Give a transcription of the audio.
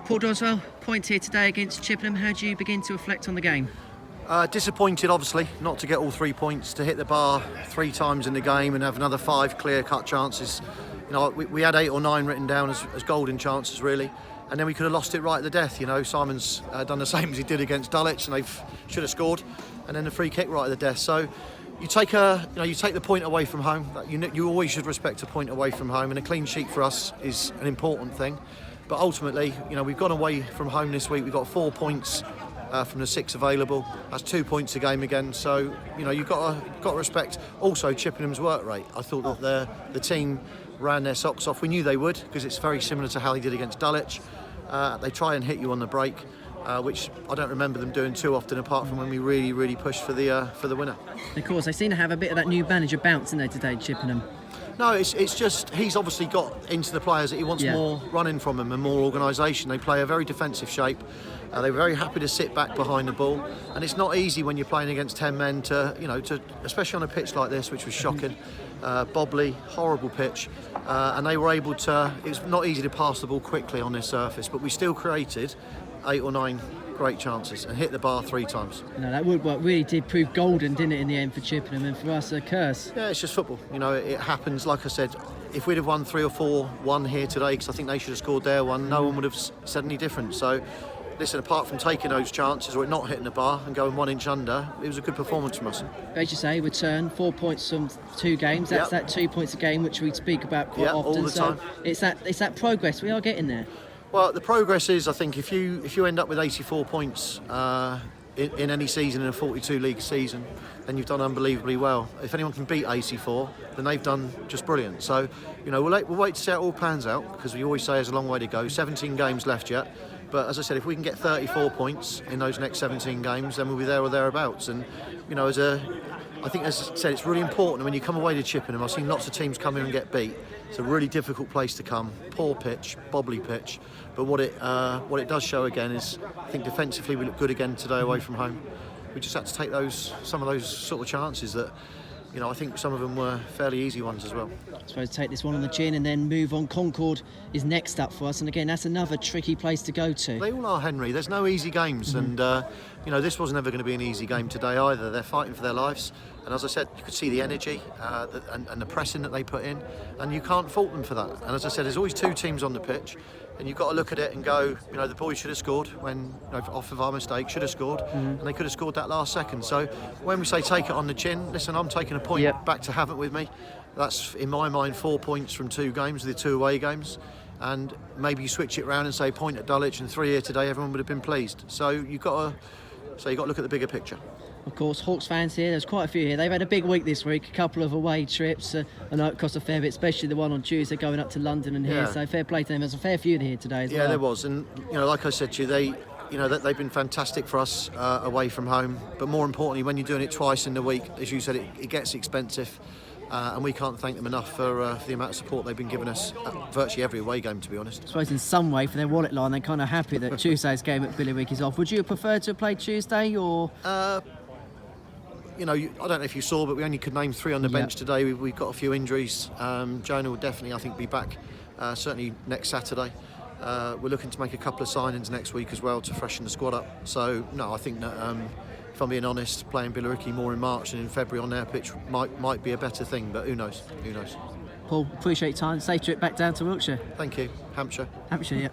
Paul Doswell, point here today against Chippenham. How do you begin to reflect on the game? Disappointed, obviously, not to get all 3 points, to hit the bar 3 times in the game and have another 5 clear-cut chances. You know, we had 8 or 9 written down as golden chances, really, and then we could have lost it right at the death. You know, Simon's done the same as he did against Dulwich, and they should have scored, and then the free kick right at the death. So you take the point away from home. You always should respect a point away from home, and a clean sheet for us is an important thing. But ultimately, you know, we've gone away from home this week. We've got 4 points from the 6 available. That's 2 points a game again. So, you know, you've got to respect also Chippenham's work rate. I thought that the team ran their socks off. We knew they would, because it's very similar to how they did against Dulwich. They try and hit you on the break, which I don't remember them doing too often, apart from when we really pushed for the winner. Of course, they seem to have a bit of that new manager bounce in there today, Chippenham. No, it's just he's obviously got into the players that he wants more running from them and more organisation. They play a very defensive shape. They're very happy to sit back behind the ball, and it's not easy when you're playing against 10 men to especially on a pitch like this, which was shocking, bobbly, horrible pitch, and they were able to. It's not easy to pass the ball quickly on this surface, but we still created 8 or 9 great chances and hit the bar 3 times. No, that woodwork really did prove golden, didn't it, in the end for Chippenham, and for us a curse. Yeah, it's just football. You know, it happens. Like I said, if we'd have won 3 or 4-1 here today, because I think they should have scored their one, no one would have said any different. So, listen, apart from taking those chances or it not hitting the bar and going 1 inch under, it was a good performance from us. As you say, return 4 points from 2 games. That's that 2 points a game, which we speak about quite often. All the time. It's that progress. We are getting there. Well, the progress is, I think, if you end up with 84 points in any season, in a 42 league season, then you've done unbelievably well. If anyone can beat 84, then they've done just brilliant. So, you know, we'll wait to see how it all pans out, because we always say there's a long way to go. 17 games left yet. But as I said, if we can get 34 points in those next 17 games, then we'll be there or thereabouts. And, you know, I think, as I said, it's really important when you come away to Chippenham. I've seen lots of teams come in and get beat. It's a really difficult place to come. Poor pitch, bobbly pitch. But what it does show again is, I think defensively we look good again today away from home. We just had to take some of those sort of chances that, you know, I think some of them were fairly easy ones as well. I suppose take this one on the chin and then move on. Concord is next up for us, and again, that's another tricky place to go to. They all are, Henry. There's no easy games, and you know, this wasn't ever going to be an easy game today either. They're fighting for their lives, and as I said, you could see the energy and the pressing that they put in, and you can't fault them for that. And as I said, there's always 2 teams on the pitch, and you've got to look at it and go, you know, the boys should have scored when, you know, off of our mistake, should have scored, and they could have scored that last second. So when we say take it on the chin, listen, I'm taking a point back to have it with me. That's, in my mind, 4 points from 2 games, the 2 away games. And maybe you switch it around and say point at Dulwich and 3 here today, everyone would have been pleased. So you've got to look at the bigger picture. Of course, Hawks fans here, there's quite a few here. They've had a big week this week, a couple of away trips. I know it cost a fair bit, especially the one on Tuesday going up to London and here. So fair play to them. There's a fair few here today as well. Yeah, there was. And, you know, like I said to you, they've been fantastic for us away from home. But more importantly, when you're doing it twice in the week, as you said, it gets expensive. And we can't thank them enough for the amount of support they've been giving us at virtually every away game, to be honest. I suppose in some way, for their wallet line, they're kind of happy that Tuesday's game at Billerwick is off. Would you have preferred to have played Tuesday, or...? You know, I don't know if you saw, but we only could name 3 on the bench today. We've got a few injuries. Jonah will definitely, I think, be back certainly next Saturday. We're looking to make a couple of signings next week as well to freshen the squad up. So, no, I think that, if I'm being honest, playing Billericay more in March than in February on their pitch might be a better thing, but who knows? Who knows? Paul, appreciate your time. Safe trip back down to Wiltshire. Thank you. Hampshire. Hampshire, yeah.